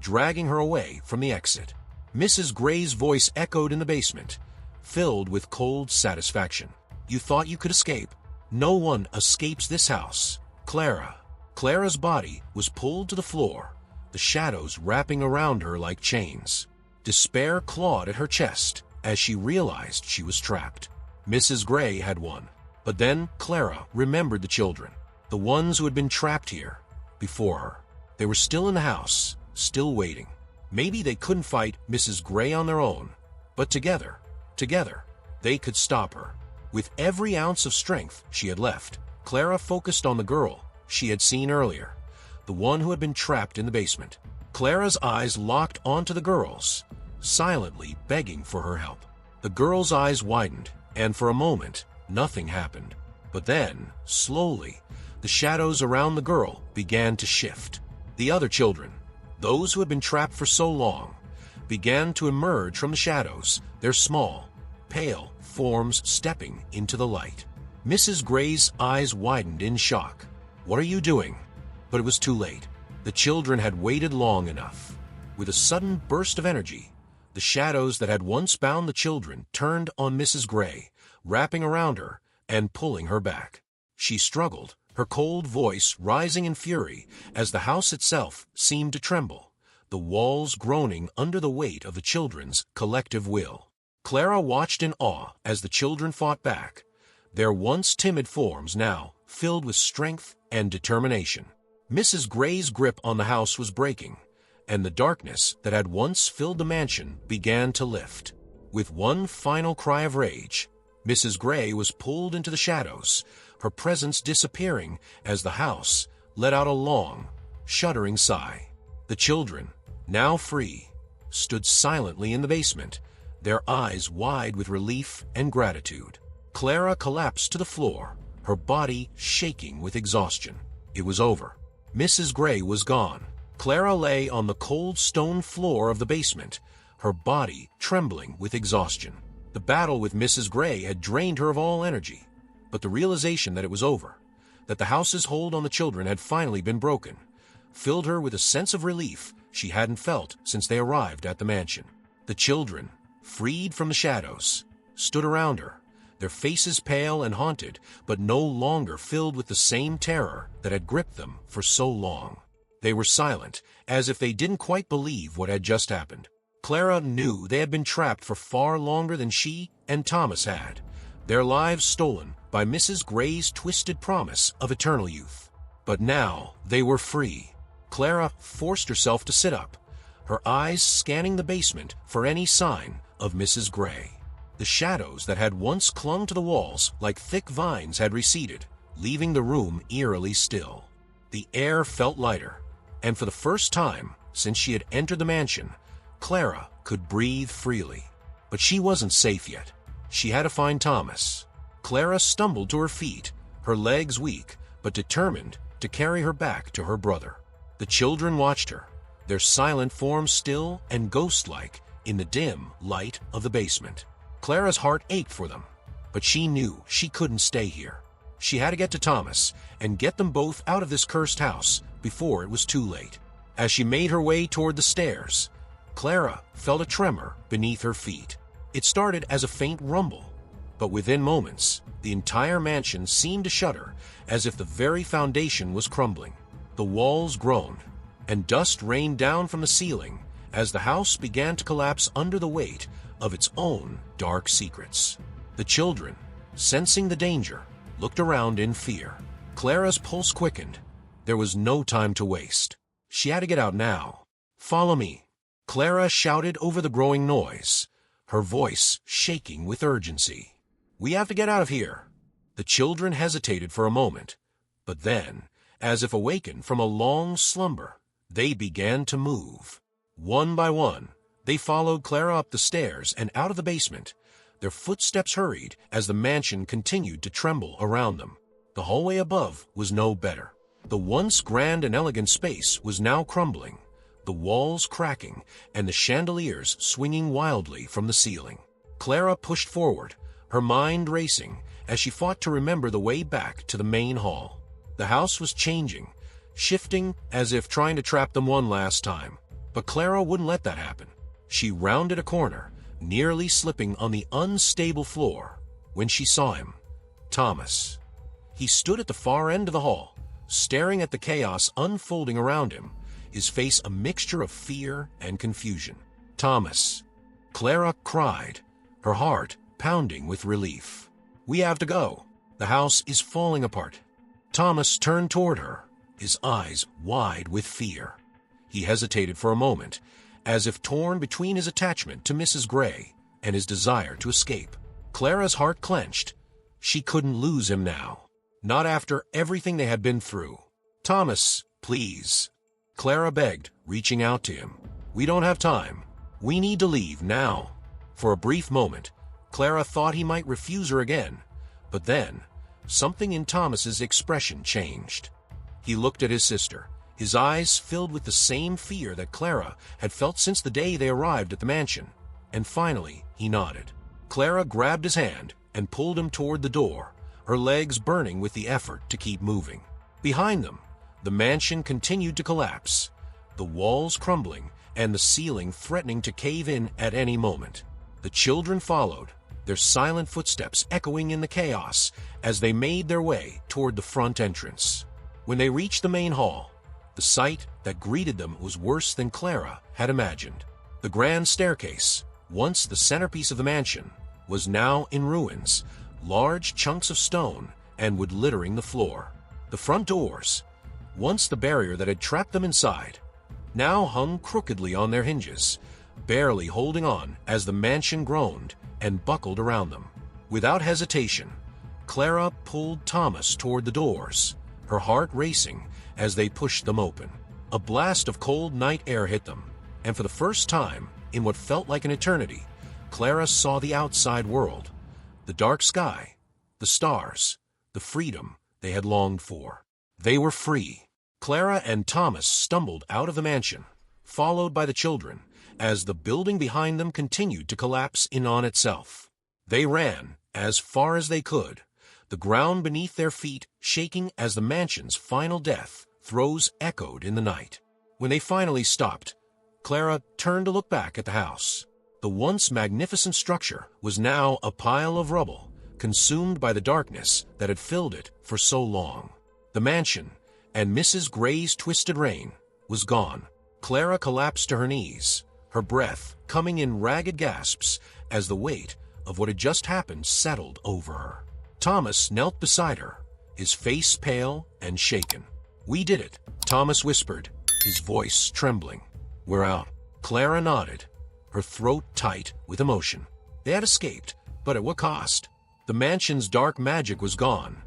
dragging her away from the exit. Mrs. Gray's voice echoed in the basement, filled with cold satisfaction. "You thought you could escape? No one escapes this house, Clara." Clara's body was pulled to the floor, the shadows wrapping around her like chains. Despair clawed at her chest as she realized she was trapped. Mrs. Gray had won. But then Clara remembered the children, the ones who had been trapped here before her. They were still in the house, still waiting. Maybe they couldn't fight Mrs. Gray on their own, but together, they could stop her. With every ounce of strength she had left, Clara focused on the girl she had seen earlier, the one who had been trapped in the basement. Clara's eyes locked onto the girl's, silently begging for her help. The girl's eyes widened, and for a moment, nothing happened. But then, slowly, the shadows around the girl began to shift. The other children, those who had been trapped for so long, began to emerge from the shadows, their small, pale forms stepping into the light. Mrs. Gray's eyes widened in shock. "What are you doing?" But it was too late. The children had waited long enough. With a sudden burst of energy, the shadows that had once bound the children turned on Mrs. Gray, wrapping around her and pulling her back. She struggled, her cold voice rising in fury as the house itself seemed to tremble, the walls groaning under the weight of the children's collective will. Clara watched in awe as the children fought back, their once timid forms now filled with strength and determination. Mrs. Gray's grip on the house was breaking, and the darkness that had once filled the mansion began to lift. With one final cry of rage, Mrs. Gray was pulled into the shadows, her presence disappearing as the house let out a long, shuddering sigh. The children, now free, stood silently in the basement, their eyes wide with relief and gratitude. Clara collapsed to the floor, her body shaking with exhaustion. It was over. Mrs. Gray was gone. Clara lay on the cold stone floor of the basement, her body trembling with exhaustion. The battle with Mrs. Gray had drained her of all energy, but the realization that it was over, that the house's hold on the children had finally been broken filled her with a sense of relief she hadn't felt since they arrived at the mansion. The children, freed from the shadows, stood around her, their faces pale and haunted, but no longer filled with the same terror that had gripped them for so long. They were silent, as if they didn't quite believe what had just happened. Clara knew they had been trapped for far longer than she and Thomas had, their lives stolen by Mrs. Gray's twisted promise of eternal youth. But now they were free. Clara forced herself to sit up, her eyes scanning the basement for any sign of Mrs. Gray. The shadows that had once clung to the walls like thick vines had receded, leaving the room eerily still. The air felt lighter, and for the first time since she had entered the mansion, Clara could breathe freely. But she wasn't safe yet. She had to find Thomas. Clara stumbled to her feet, her legs weak, but determined to carry her back to her brother. The children watched her, their silent forms still and ghost-like in the dim light of the basement. Clara's heart ached for them, but she knew she couldn't stay here. She had to get to Thomas and get them both out of this cursed house before it was too late. As she made her way toward the stairs, Clara felt a tremor beneath her feet. It started as a faint rumble, but within moments, the entire mansion seemed to shudder as if the very foundation was crumbling. The walls groaned, and dust rained down from the ceiling as the house began to collapse under the weight of its own dark secrets. The children, sensing the danger, looked around in fear. Clara's pulse quickened. There was no time to waste. She had to get out now. "Follow me," Clara shouted over the growing noise, her voice shaking with urgency. "We have to get out of here." The children hesitated for a moment, but then, as if awakened from a long slumber, they began to move. One by one, they followed Clara up the stairs and out of the basement. Their footsteps hurried as the mansion continued to tremble around them. The hallway above was no better. The once grand and elegant space was now crumbling, the walls cracking and the chandeliers swinging wildly from the ceiling. Clara pushed forward, her mind racing as she fought to remember the way back to the main hall. The house was changing, shifting as if trying to trap them one last time. But Clara wouldn't let that happen. She rounded a corner, nearly slipping on the unstable floor, when she saw him, Thomas. He stood at the far end of the hall, staring at the chaos unfolding around him, his face a mixture of fear and confusion. "Thomas," Clara cried, her heart pounding with relief. "We have to go. The house is falling apart." Thomas turned toward her, his eyes wide with fear. He hesitated for a moment, as if torn between his attachment to Mrs. Gray and his desire to escape. Clara's heart clenched. She couldn't lose him now, not after everything they had been through. "Thomas, please," Clara begged, reaching out to him. "We don't have time. We need to leave now." For a brief moment, Clara thought he might refuse her again, but then something in Thomas's expression changed. He looked at his sister, his eyes filled with the same fear that Clara had felt since the day they arrived at the mansion, and finally he nodded. Clara grabbed his hand and pulled him toward the door, her legs burning with the effort to keep moving. Behind them, the mansion continued to collapse, the walls crumbling and the ceiling threatening to cave in at any moment. The children followed, their silent footsteps echoing in the chaos as they made their way toward the front entrance. When they reached the main hall, the sight that greeted them was worse than Clara had imagined. The grand staircase, once the centerpiece of the mansion, was now in ruins, large chunks of stone and wood littering the floor. The front doors, once the barrier that had trapped them inside, now hung crookedly on their hinges, barely holding on as the mansion groaned and buckled around them. Without hesitation, Clara pulled Thomas toward the doors, her heart racing as they pushed them open. A blast of cold night air hit them, and for the first time in what felt like an eternity, Clara saw the outside world, the dark sky, the stars, the freedom they had longed for. They were free. Clara and Thomas stumbled out of the mansion, followed by the children, as the building behind them continued to collapse in on itself. They ran as far as they could, the ground beneath their feet shaking as the mansion's final death throes echoed in the night. When they finally stopped, Clara turned to look back at the house. The once magnificent structure was now a pile of rubble, consumed by the darkness that had filled it for so long. The mansion, and Mrs. Gray's twisted reign, was gone. Clara collapsed to her knees, her breath coming in ragged gasps as the weight of what had just happened settled over her. Thomas knelt beside her, his face pale and shaken. "We did it," Thomas whispered, his voice trembling. "We're out." Clara nodded, her throat tight with emotion. They had escaped, but at what cost? The mansion's dark magic was gone,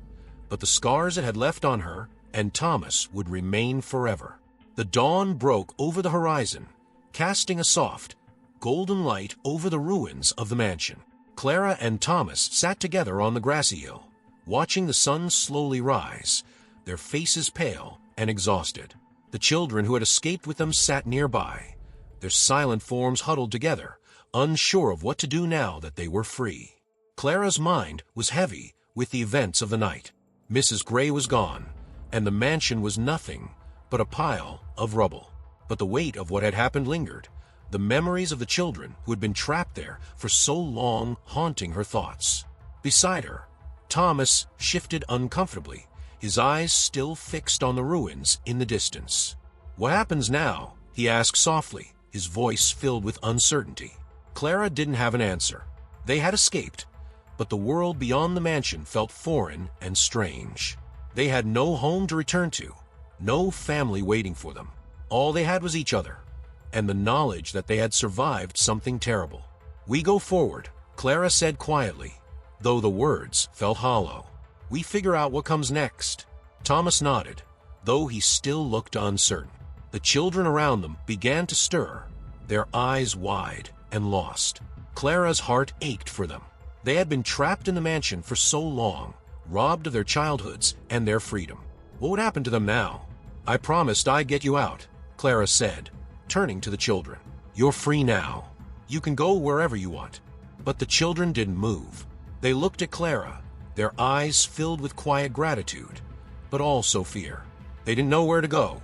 but the scars it had left on her and Thomas would remain forever. The dawn broke over the horizon, casting a soft, golden light over the ruins of the mansion. Clara and Thomas sat together on the grassy hill, watching the sun slowly rise, their faces pale and exhausted. The children who had escaped with them sat nearby, their silent forms huddled together, unsure of what to do now that they were free. Clara's mind was heavy with the events of the night. Mrs. Gray was gone, and the mansion was nothing but a pile of rubble. But the weight of what had happened lingered, the memories of the children who had been trapped there for so long haunting her thoughts. Beside her, Thomas shifted uncomfortably, his eyes still fixed on the ruins in the distance. "What happens now?" he asked softly, his voice filled with uncertainty. Clara didn't have an answer. They had escaped, but the world beyond the mansion felt foreign and strange. They had no home to return to, no family waiting for them. All they had was each other, and the knowledge that they had survived something terrible. "We go forward," Clara said quietly, though the words felt hollow. "We figure out what comes next." Thomas nodded, though he still looked uncertain. The children around them began to stir, their eyes wide and lost. Clara's heart ached for them. They had been trapped in the mansion for so long, robbed of their childhoods and their freedom. What would happen to them now? "I promised I'd get you out," Clara said, turning to the children. "You're free now. You can go wherever you want." But the children didn't move. They looked at Clara, their eyes filled with quiet gratitude, but also fear. They didn't know where to go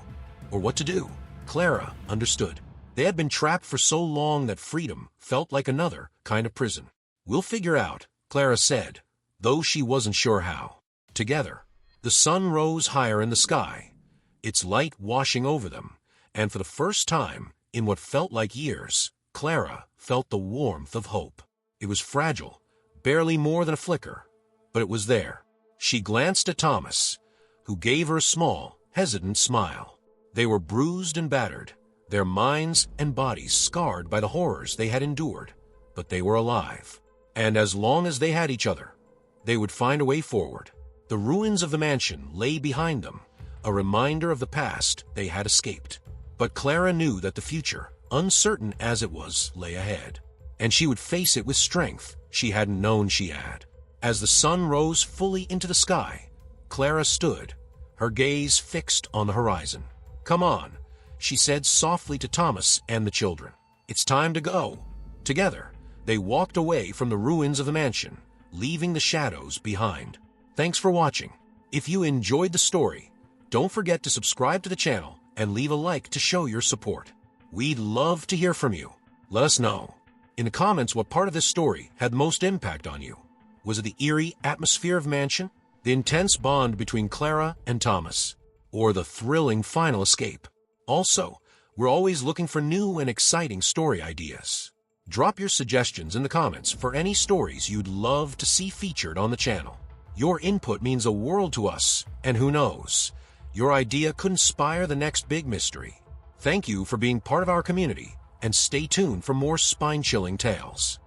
or what to do. Clara understood. They had been trapped for so long that freedom felt like another kind of prison. "We'll figure out," Clara said, though she wasn't sure how. Together, the sun rose higher in the sky, its light washing over them, and for the first time in what felt like years, Clara felt the warmth of hope. It was fragile, barely more than a flicker, but it was there. She glanced at Thomas, who gave her a small, hesitant smile. They were bruised and battered, their minds and bodies scarred by the horrors they had endured, but they were alive. And as long as they had each other, they would find a way forward. The ruins of the mansion lay behind them, a reminder of the past they had escaped. But Clara knew that the future, uncertain as it was, lay ahead, and she would face it with strength she hadn't known she had. As the sun rose fully into the sky, Clara stood, her gaze fixed on the horizon. "Come on," she said softly to Thomas and the children. "It's time to go." Together, they walked away from the ruins of the mansion, leaving the shadows behind. Thanks for watching. If you enjoyed the story, don't forget to subscribe to the channel and leave a like to show your support. We'd love to hear from you. Let us know in the comments what part of this story had the most impact on you. Was it the eerie atmosphere of mansion, the intense bond between Clara and Thomas, or the thrilling final escape? Also, we're always looking for new and exciting story ideas. Drop your suggestions in the comments for any stories you'd love to see featured on the channel. Your input means a world to us, and who knows, your idea could inspire the next big mystery. Thank you for being part of our community, and stay tuned for more spine-chilling tales.